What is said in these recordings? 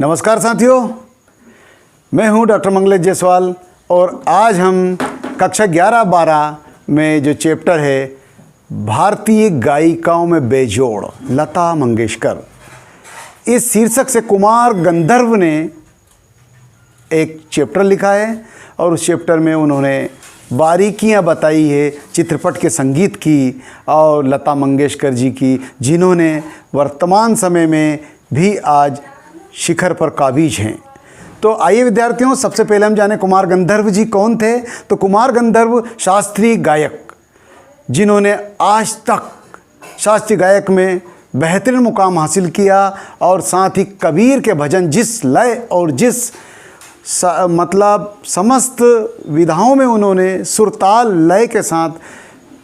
नमस्कार साथियों, मैं हूं डॉक्टर मंगलेश जायसवाल और आज हम कक्षा 11-12 में जो चैप्टर है भारतीय गायिकाओं में बेजोड़ लता मंगेशकर, इस शीर्षक से कुमार गंधर्व ने एक चैप्टर लिखा है और उस चैप्टर में उन्होंने बारीकियां बताई है चित्रपट के संगीत की और लता मंगेशकर जी की, जिन्होंने वर्तमान समय में भी आज शिखर पर काबिज हैं। तो आइए विद्यार्थियों, सबसे पहले हम जाने कुमार गंधर्व जी कौन थे। तो कुमार गंधर्व शास्त्रीय गायक, जिन्होंने आज तक शास्त्रीय गायक में बेहतरीन मुकाम हासिल किया और साथ ही कबीर के भजन जिस लय और जिस मतलब समस्त विधाओं में उन्होंने सुरताल लय के साथ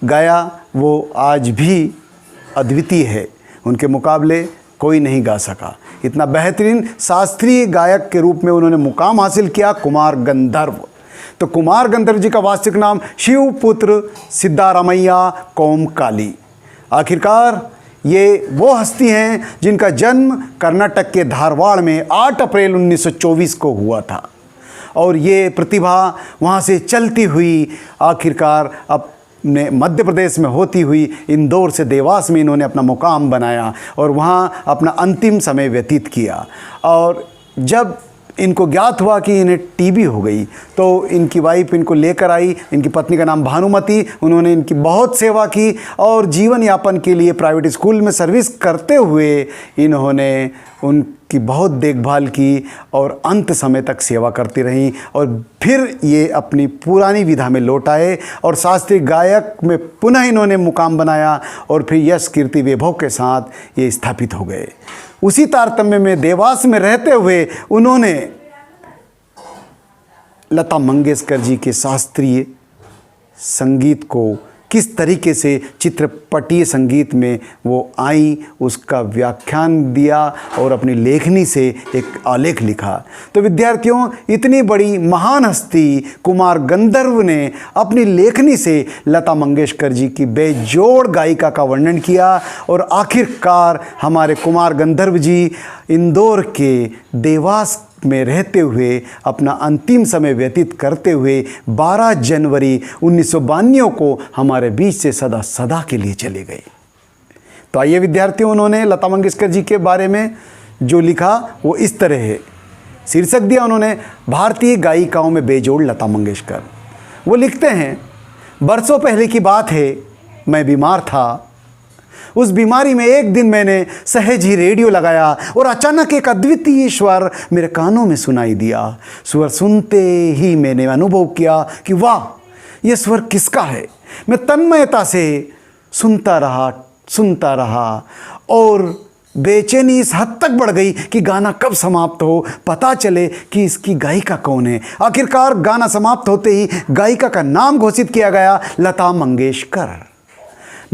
गाया, वो आज भी अद्वितीय है। उनके मुकाबले कोई नहीं गा सका। इतना बेहतरीन शास्त्रीय गायक के रूप में उन्होंने मुकाम हासिल किया कुमार गंधर्व। तो कुमार गंधर्व जी का वास्तविक नाम शिवपुत्र सिद्धारामैया कोमकाली। आखिरकार ये वो हस्ती हैं जिनका जन्म कर्नाटक के धारवाड़ में 8 अप्रैल 1924 को हुआ था और ये प्रतिभा वहाँ से चलती हुई आखिरकार अपने मध्य प्रदेश में होती हुई इंदौर से देवास में इन्होंने अपना मुकाम बनाया और वहाँ अपना अंतिम समय व्यतीत किया। और जब इनको ज्ञात हुआ कि इन्हें टीबी हो गई तो इनकी वाइफ इनको लेकर आई। इनकी पत्नी का नाम भानुमती। उन्होंने इनकी बहुत सेवा की और जीवन यापन के लिए प्राइवेट स्कूल में सर्विस करते हुए इन्होंने उनकी बहुत देखभाल की और अंत समय तक सेवा करती रहीं और फिर ये अपनी पुरानी विधा में लौट आए और शास्त्रीय गायक में पुनः इन्होंने मुकाम बनाया और फिर यश कीर्ति वैभव के साथ ये स्थापित हो गए। उसी तारतम्य में देवास में रहते हुए उन्होंने लता मंगेशकर जी के शास्त्रीय संगीत को किस तरीके से चित्रपटीय संगीत में वो आई, उसका व्याख्यान दिया और अपनी लेखनी से एक आलेख लिखा। तो विद्यार्थियों, इतनी बड़ी महान हस्ती कुमार गंधर्व ने अपनी लेखनी से लता मंगेशकर जी की बेजोड़ गायिका का वर्णन किया और आखिरकार हमारे कुमार गंधर्व जी इंदौर के देवास में रहते हुए अपना अंतिम समय व्यतीत करते हुए 12 जनवरी 1992 को हमारे बीच से सदा सदा के लिए चले गए। तो आइए विद्यार्थियों, उन्होंने लता मंगेशकर जी के बारे में जो लिखा वो इस तरह है। शीर्षक दिया उन्होंने भारतीय गायिकाओं में बेजोड़ लता मंगेशकर। वो लिखते हैं, बरसों पहले की बात है, मैं बीमार था। उस बीमारी में एक दिन मैंने सहज ही रेडियो लगाया और अचानक एक अद्वितीय स्वर मेरे कानों में सुनाई दिया। स्वर सुनते ही मैंने अनुभव किया कि वाह, यह स्वर किसका है। मैं तन्मयता से सुनता रहा और बेचैनी इस हद तक बढ़ गई कि गाना कब समाप्त हो, पता चले कि इसकी गायिका कौन है। आखिरकार गाना समाप्त होते ही गायिका का नाम घोषित किया गया, लता मंगेशकर।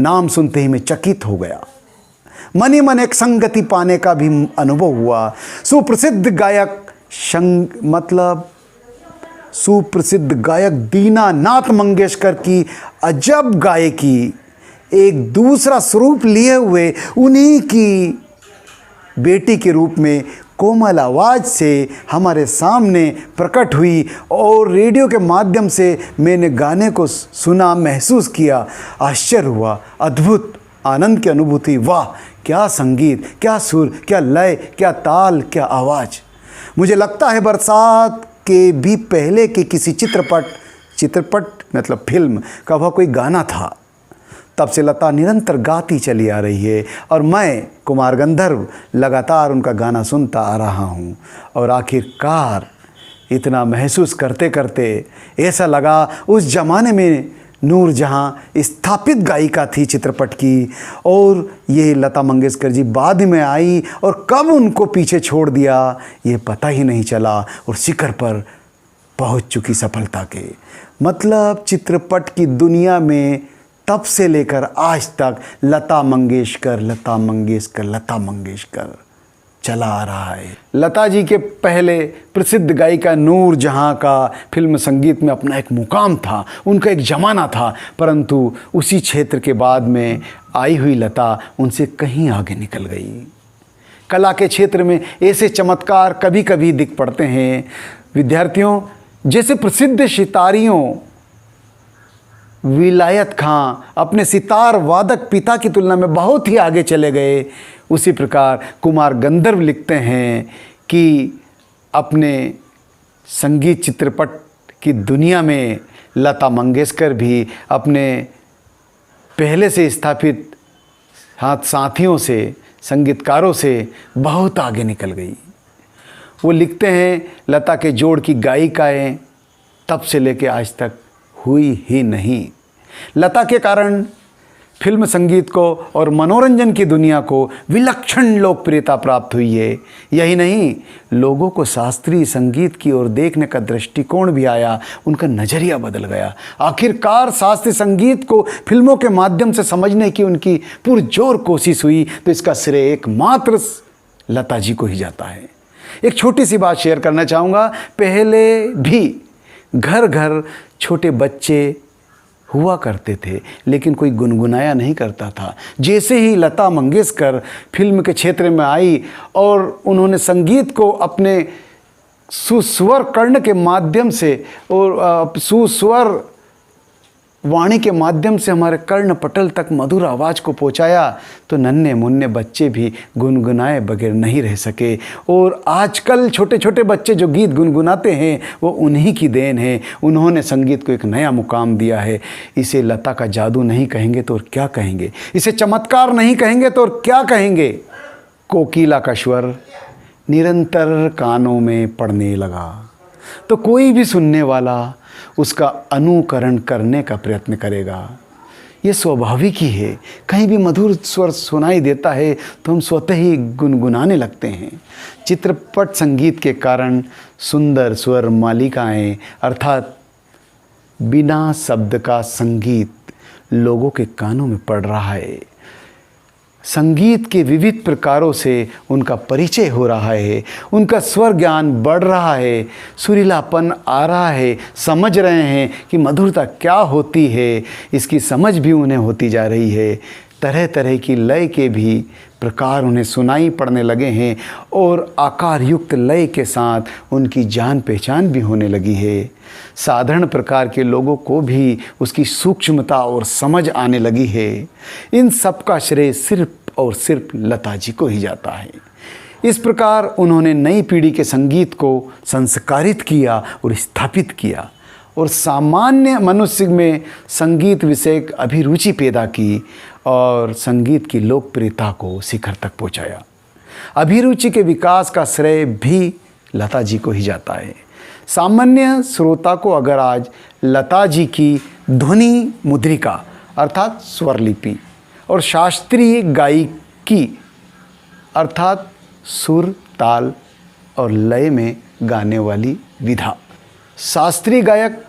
नाम सुनते ही मैं चकित हो गया। मन ही मन एक संगति पाने का भी अनुभव हुआ। सुप्रसिद्ध गायक दीनानाथ मंगेशकर की अजब गायकी एक दूसरा स्वरूप लिए हुए उन्हीं की बेटी के रूप में कोमल आवाज़ से हमारे सामने प्रकट हुई और रेडियो के माध्यम से मैंने गाने को सुना, महसूस किया। आश्चर्य हुआ, अद्भुत आनंद की अनुभूति। वाह, क्या संगीत, क्या सुर, क्या लय, क्या ताल, क्या आवाज़। मुझे लगता है बरसात के भी पहले के किसी चित्रपट मतलब फिल्म का वह कोई गाना था। तब से लता निरंतर गाती चली आ रही है और मैं कुमार गंधर्व लगातार उनका गाना सुनता आ रहा हूँ। और आखिरकार इतना महसूस करते करते ऐसा लगा उस ज़माने में नूरजहाँ स्थापित गायिका थी चित्रपट की और ये लता मंगेशकर जी बाद में आई और कब उनको पीछे छोड़ दिया ये पता ही नहीं चला और शिखर पर पहुँच चुकी सफलता के। मतलब चित्रपट की दुनिया में तब से लेकर आज तक लता मंगेशकर चला आ रहा है। लता जी के पहले प्रसिद्ध गायिका नूरजहाँ का फिल्म संगीत में अपना एक मुकाम था, उनका एक ज़माना था, परंतु उसी क्षेत्र के बाद में आई हुई लता उनसे कहीं आगे निकल गई। कला के क्षेत्र में ऐसे चमत्कार कभी कभी दिख पड़ते हैं। विद्यार्थियों, जैसे प्रसिद्ध सितारियों विलायत खां अपने सितार वादक पिता की तुलना में बहुत ही आगे चले गए, उसी प्रकार कुमार गंधर्व लिखते हैं कि अपने संगीत चित्रपट की दुनिया में लता मंगेशकर भी अपने पहले से स्थापित साथियों से, संगीतकारों से बहुत आगे निकल गई। वो लिखते हैं, लता के जोड़ की गायिकाएं तब से लेकर आज तक हुई ही नहीं। लता के कारण फिल्म संगीत को और मनोरंजन की दुनिया को विलक्षण लोकप्रियता प्राप्त हुई है। यही नहीं, लोगों को शास्त्रीय संगीत की ओर देखने का दृष्टिकोण भी आया, उनका नज़रिया बदल गया। आखिरकार शास्त्रीय संगीत को फिल्मों के माध्यम से समझने की उनकी पुरजोर कोशिश हुई, तो इसका श्रेय एकमात्र लता जी को ही जाता है। एक छोटी सी बात शेयर करना चाहूँगा। पहले भी घर घर छोटे बच्चे हुआ करते थे, लेकिन कोई गुनगुनाया नहीं करता था। जैसे ही लता मंगेशकर फिल्म के क्षेत्र में आई और उन्होंने संगीत को अपने सुस्वर कर्ण के माध्यम से और सुस्वर वाणी के माध्यम से हमारे कर्ण पटल तक मधुर आवाज़ को पहुंचाया, तो नन्हे मुन्ने बच्चे भी गुनगुनाए बगैर नहीं रह सके। और आजकल छोटे छोटे बच्चे जो गीत गुनगुनाते हैं वो उन्हीं की देन है। उन्होंने संगीत को एक नया मुकाम दिया है। इसे लता का जादू नहीं कहेंगे तो और क्या कहेंगे, इसे चमत्कार नहीं कहेंगे तो और क्या कहेंगे। कोकिला का स्वर निरंतर कानों में पड़ने लगा तो कोई भी सुनने वाला उसका अनुकरण करने का प्रयत्न करेगा। ये स्वाभाविक ही है। कहीं भी मधुर स्वर सुनाई देता है तो हम स्वतः ही गुनगुनाने लगते हैं। चित्रपट संगीत के कारण सुंदर स्वर मालिकाएं अर्थात बिना शब्द का संगीत लोगों के कानों में पड़ रहा है। संगीत के विविध प्रकारों से उनका परिचय हो रहा है, उनका स्वर ज्ञान बढ़ रहा है, सुरीलापन आ रहा है, समझ रहे हैं कि मधुरता क्या होती है, इसकी समझ भी उन्हें होती जा रही है। तरह तरह की लय के भी प्रकार उन्हें सुनाई पड़ने लगे हैं और आकार युक्त लय के साथ उनकी जान पहचान भी होने लगी है। साधारण प्रकार के लोगों को भी उसकी सूक्ष्मता और समझ आने लगी है। इन सब का श्रेय सिर्फ और सिर्फ लता जी को ही जाता है। इस प्रकार उन्होंने नई पीढ़ी के संगीत को संस्कारित किया और स्थापित किया और सामान्य मनुष्य में संगीत विषयक अभिरुचि पैदा की और संगीत की लोकप्रियता को शिखर तक पहुंचाया। अभिरुचि के विकास का श्रेय भी लता जी को ही जाता है। सामान्य श्रोता को अगर आज लता जी की ध्वनि मुद्रिका अर्थात स्वरलिपि और शास्त्रीय गायकी अर्थात सुर, ताल और लय में गाने वाली विधा, शास्त्रीय गायक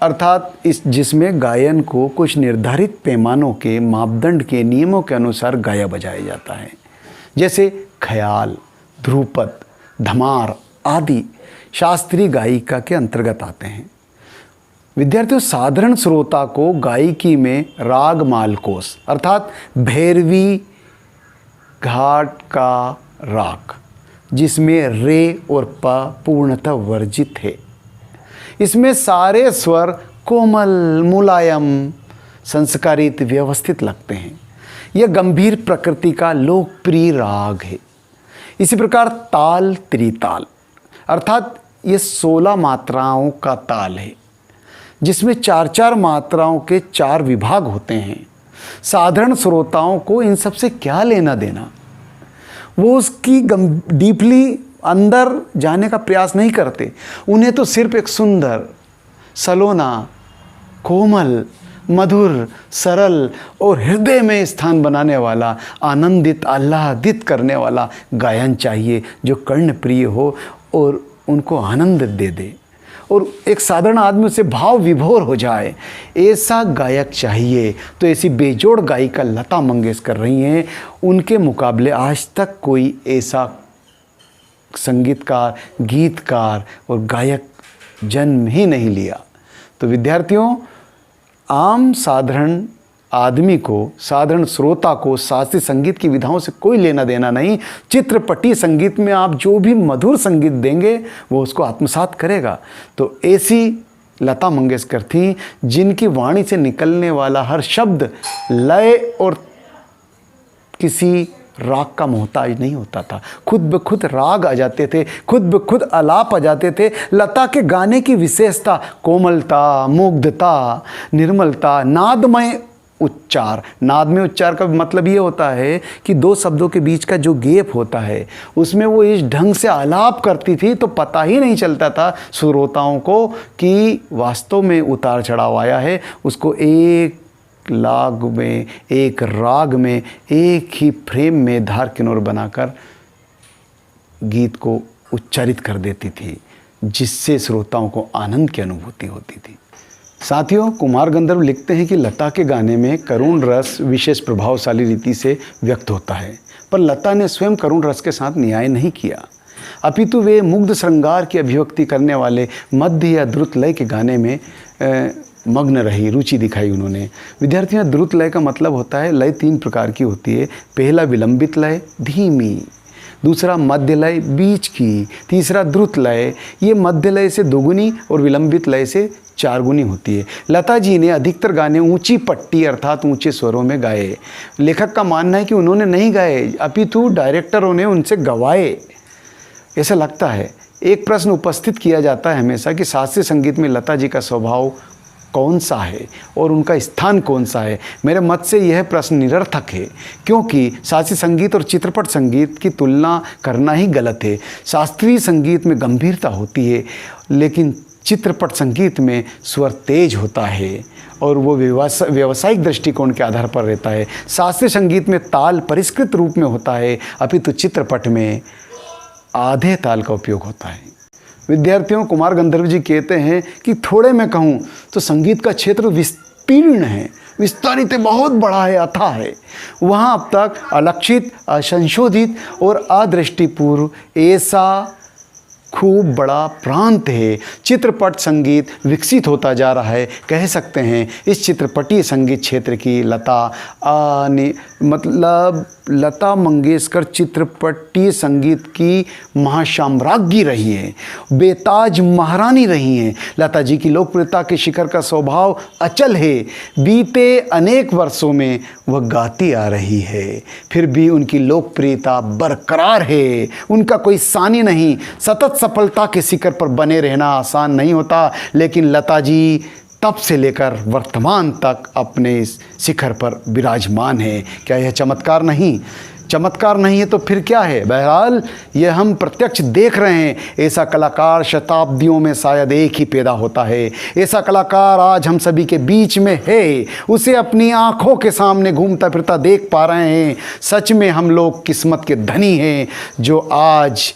अर्थात जिसमें गायन को कुछ निर्धारित पैमानों के मापदंड के नियमों के अनुसार गाया बजाया जाता है, जैसे ख्याल, ध्रुपद, धमार आदि शास्त्रीय गायिका के अंतर्गत आते हैं। विद्यार्थियों, साधारण श्रोता को गायकी में राग मालकोस अर्थात भैरवी घाट का राग, जिसमें रे और प पूर्णतः वर्जित है, इसमें सारे स्वर कोमल, मुलायम, संस्कारित, व्यवस्थित लगते हैं। यह गंभीर प्रकृति का लोकप्रिय राग है। इसी प्रकार ताल त्रिताल अर्थात ये 16 मात्राओं का ताल है, जिसमें 4-4 मात्राओं के 4 विभाग होते हैं। साधारण श्रोताओं को इन सब से क्या लेना देना, वो उसकी डीपली अंदर जाने का प्रयास नहीं करते। उन्हें तो सिर्फ एक सुंदर, सलोना, कोमल, मधुर, सरल और हृदय में स्थान बनाने वाला, आनंदित, आह्लादित करने वाला गायन चाहिए, जो कर्णप्रिय हो और उनको आनंद दे दे और एक साधारण आदमी उससे भाव विभोर हो जाए। ऐसा गायक चाहिए। तो ऐसी बेजोड़ गायिका लता मंगेशकर रही हैं। उनके मुकाबले आज तक कोई ऐसा संगीतकार, गीतकार और गायक जन्म ही नहीं लिया। तो विद्यार्थियों, आम साधारण आदमी को, साधारण श्रोता को शास्त्रीय संगीत की विधाओं से कोई लेना देना नहीं। चित्रपटी संगीत में आप जो भी मधुर संगीत देंगे वो उसको आत्मसात करेगा। तो ऐसी लता मंगेशकर थी जिनकी वाणी से निकलने वाला हर शब्द लय और किसी राग का मोहताज नहीं होता था। खुद ब खुद राग आ जाते थे, खुद ब खुद आलाप आ जाते थे। लता के गाने की विशेषता कोमलता, मुग्धता, निर्मलता, नादमय उच्चार। नादमय उच्चार का मतलब ये होता है कि दो शब्दों के बीच का जो गैप होता है उसमें वो इस ढंग से आलाप करती थी तो पता ही नहीं चलता था श्रोताओं को कि वास्तव में उतार चढ़ाव आया है। उसको एक लाग में, एक राग में, एक ही फ्रेम में धार किनोर बनाकर गीत को उच्चारित कर देती थी, जिससे श्रोताओं को आनंद की अनुभूति होती थी। साथियों, कुमार गंधर्व लिखते हैं कि लता के गाने में करुण रस विशेष प्रभावशाली रीति से व्यक्त होता है, पर लता ने स्वयं करुण रस के साथ न्याय नहीं किया, अपितु वे मुग्ध श्रृंगार की अभिव्यक्ति करने वाले मध्य या द्रुत लय के गाने में मग्न रही, रुचि दिखाई उन्होंने। विद्यार्थियों, द्रुत लय का मतलब होता है लय तीन प्रकार की होती है। पहला विलंबित लय, धीमी। दूसरा मध्य लय, बीच की। तीसरा द्रुत लय, ये मध्य लय से दोगुनी और विलंबित लय से चारगुनी होती है। लता जी ने अधिकतर गाने ऊंची पट्टी अर्थात ऊंचे स्वरों में गाए। लेखक का मानना है कि उन्होंने नहीं गाए, अपितु डायरेक्टरों ने उनसे गवाए, ऐसा लगता है। एक प्रश्न उपस्थित किया जाता है हमेशा कि शास्त्रीय संगीत में लता जी का स्वभाव कौन सा है और उनका स्थान कौन सा है। मेरे मत से यह प्रश्न निरर्थक है, क्योंकि शास्त्रीय संगीत और चित्रपट संगीत की तुलना करना ही गलत है। शास्त्रीय संगीत में गंभीरता होती है, लेकिन चित्रपट संगीत में स्वर तेज होता है और वो व्यावसायिक दृष्टिकोण के आधार पर रहता है। शास्त्रीय संगीत में ताल परिष्कृत रूप में होता है, अपितु चित्रपट में आधे ताल का उपयोग होता है। विद्यार्थियों, कुमार गंधर्व जी कहते हैं कि थोड़े में कहूँ तो संगीत का क्षेत्र विस्तीर्ण है, विस्तारित है, बहुत बड़ा है, अथाह है। वहाँ अब तक अलक्षित, असंशोधित और अदृष्टिपूर्व ऐसा खूब बड़ा प्रांत है। चित्रपट संगीत विकसित होता जा रहा है। कह सकते हैं इस चित्रपटीय संगीत क्षेत्र की लता मंगेशकर चित्रपटीय संगीत की महासाम्राज्ञी रही है, बेताज महारानी रही हैं। लता जी की लोकप्रियता के शिखर का स्वभाव अचल है। बीते अनेक वर्षों में वह गाती आ रही है, फिर भी उनकी लोकप्रियता बरकरार है। उनका कोई सानी नहीं। सतत सफलता के शिखर पर बने रहना आसान नहीं होता, लेकिन लता जी तब से लेकर वर्तमान तक अपने इस शिखर पर विराजमान है। क्या यह चमत्कार नहीं? चमत्कार नहीं है तो फिर क्या है? बहरहाल यह हम प्रत्यक्ष देख रहे हैं। ऐसा कलाकार शताब्दियों में शायद एक ही पैदा होता है। ऐसा कलाकार आज हम सभी के बीच में है। उसे अपनी आँखों के सामने घूमता फिरता देख पा रहे हैं। सच में हम लोग किस्मत के धनी हैं जो आज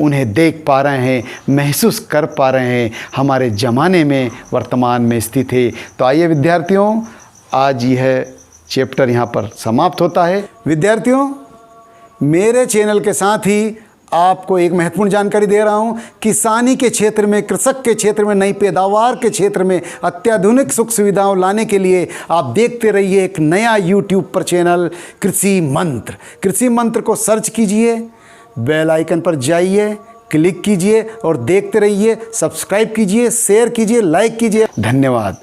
उन्हें देख पा रहे हैं, महसूस कर पा रहे हैं। हमारे ज़माने में, वर्तमान में स्थित है। तो आइए विद्यार्थियों, आज यह चैप्टर यहाँ पर समाप्त होता है। विद्यार्थियों, मेरे चैनल के साथ ही आपको एक महत्वपूर्ण जानकारी दे रहा हूँ। किसानी के क्षेत्र में, कृषक के क्षेत्र में, नई पैदावार के क्षेत्र में अत्याधुनिक सुख सुविधाओं लाने के लिए आप देखते रहिए एक नया YouTube पर चैनल कृषि मंत्र। कृषि मंत्र को सर्च कीजिए, बेल आइकन पर जाइए, क्लिक कीजिए और देखते रहिए। सब्सक्राइब कीजिए, शेयर कीजिए, लाइक कीजिए। धन्यवाद।